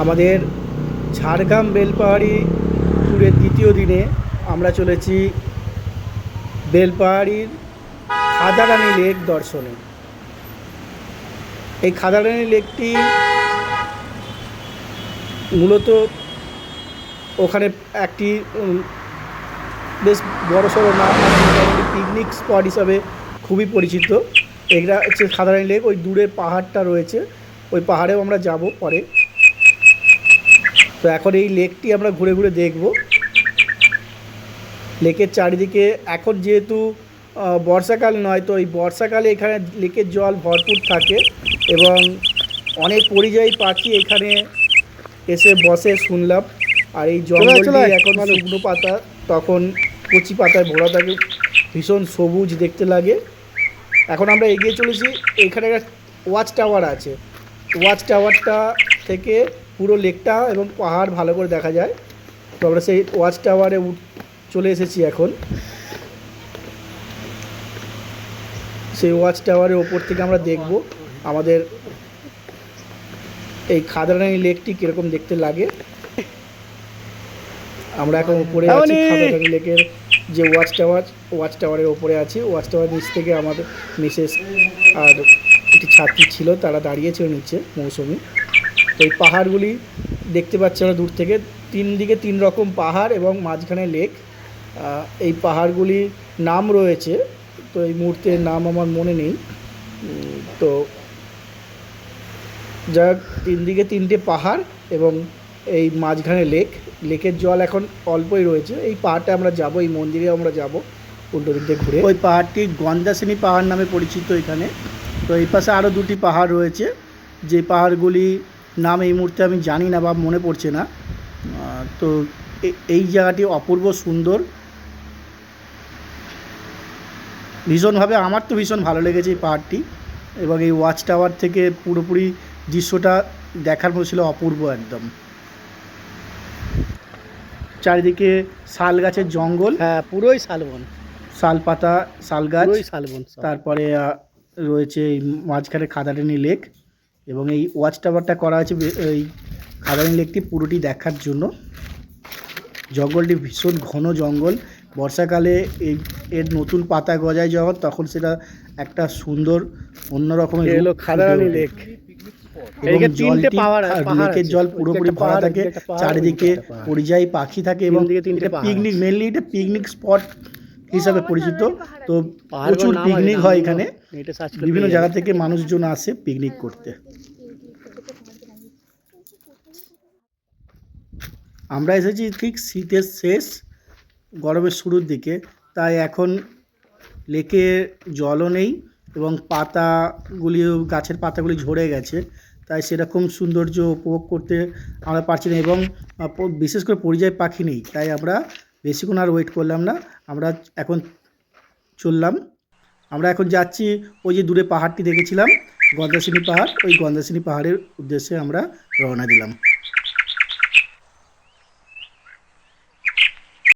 আমাদের ঝাড়গ্রাম বেলপাহাড়ি ট্যুরের দ্বিতীয় দিনে আমরা চলেছি বেলপাহাড়ির খাদারানী লেক দর্শনে। এই খাদারানী লেকটি মূলত ওখানে একটি বেশ বড়সড় নাম পিকনিক স্পট হিসাবে খুবই পরিচিত। এটা হচ্ছে খাদারানী লেক। ওই দূরে পাহাড়টা রয়েছে, ওই পাহাড়েও আমরা যাব পরে। তো এখন এই লেকটি আমরা ঘুরে ঘুরে দেখব। লেকের চারিদিকে এখন যেহেতু বর্ষাকাল নয়, তো এই বর্ষাকালে এখানে লেকের জল ভরপুর থাকে এবং অনেক পরিযায়ী পাখি এখানে এসে বসে শুনলাম। আর এই জঙ্গলটি এখন শুকনো পাতা, তখন কচি পাতায় ভরা থাকে, ভীষণ সবুজ দেখতে লাগে। এখন আমরা এগিয়ে চলেছি। এখানে একটা ওয়াচ টাওয়ার আছে। ওয়াচ টাওয়ারটা থেকে পুরো লেকটা এবং পাহাড় ভালো করে দেখা যায়। তো আমরা সেই ওয়াচ টাওয়ারে চলে এসেছি। এখন সেই ওয়াচ টাওয়ারের ওপর থেকে আমরা দেখব আমাদের এই খাদারানী লেকটি কীরকম দেখতে লাগে। আমরা এখন উপরে আছি খাদারানী লেকের যে ওয়াচ টাওয়ারের ওপরে আছি। ওয়াচ টাওয়ার নিচ থেকে আমাদের মিসেস আর একটি ছাত্রী ছিল, তারা দাঁড়িয়েছিল নিচে, মৌসুমি। তো এই পাহাড়গুলি দেখতে পাচ্ছি আমরা দূর থেকে। তিন দিকে তিন রকম পাহাড় এবং মাঝখানে লেক। এই পাহাড়গুলির নাম রয়েছে, তো এই মুহূর্তে নাম আমার মনে নেই। তো যা তিন দিকে তিনটে পাহাড় এবং এই মাঝখানে লেক। লেকের জল এখন অল্পই রয়েছে। এই পাহাড়টা আমরা যাব, এই মন্দিরে আমরা যাব উল্টো দিক দিয়ে ঘুরে। ওই পাহাড়টি গন্ধাসিনী পাহাড় নামে পরিচিত এখানে। তো এই পাশে আরও দুটি পাহাড় রয়েছে, যে পাহাড়গুলি নাম এই মুহূর্তে আমি জানি না বা মনে পড়ছে না। তো এই জায়গাটি অপূর্ব সুন্দর, ভীষণভাবে আমার তো ভীষণ ভালো লেগেছে এই পাহাড়টি। এবং এই ওয়াচ টাওয়ার থেকে পুরোপুরি দৃশ্যটা দেখার মতো ছিল, অপূর্ব একদম। চারিদিকে শাল গাছের জঙ্গল, হ্যাঁ পুরোই শালবন, শাল পাতা, শাল গাছ, শালবন। তারপরে রয়েছে এই মাঝখানে খাদারানী লেক। এবং এই ওয়াচ টাওয়ারটা করা আছে এই খাদারানী লেকটি পুরোটি দেখার জন্য। জঙ্গলটি ভীষণ ঘন জঙ্গল। বর্ষাকালে এর নতুন পাতা গজায় যখন, তখন সেটা একটা সুন্দর অন্যরকমের খাদারানী লেক। লেকের জল পুরোপুরি ভরা থাকে, চারিদিকে পরিযায়ী পাখি থাকে এবং পিকনিক, মেনলি এটা পিকনিক স্পট হিসাবে পরিচিত। তো প্রচুর পিকনিক হয় এখানে, বিভিন্ন জায়গা থেকে মানুষজন আসে পিকনিক করতে। আমরা এসেছি ঠিক শীতের শেষ, গরমের শুরুর দিকে, তাই এখন লেকে জলও নেই এবং পাতাগুলিও, গাছের পাতাগুলি ঝরে গেছে, তাই সেরকম সৌন্দর্য উপভোগ করতে আমরা পারছি না। এবং বিশেষ করে পরিযায়ী পাখি নেই, তাই আমরা বেশিক্ষণ আর ওয়েট করলাম না, আমরা এখন চললাম। আমরা এখন যাচ্ছি ওই যে দূরে পাহাড়টি দেখেছিলাম, গন্ধাসিনী পাহাড়, ওই গন্ধাসিনী পাহাড়ের উদ্দেশ্যে আমরা রওনা দিলাম।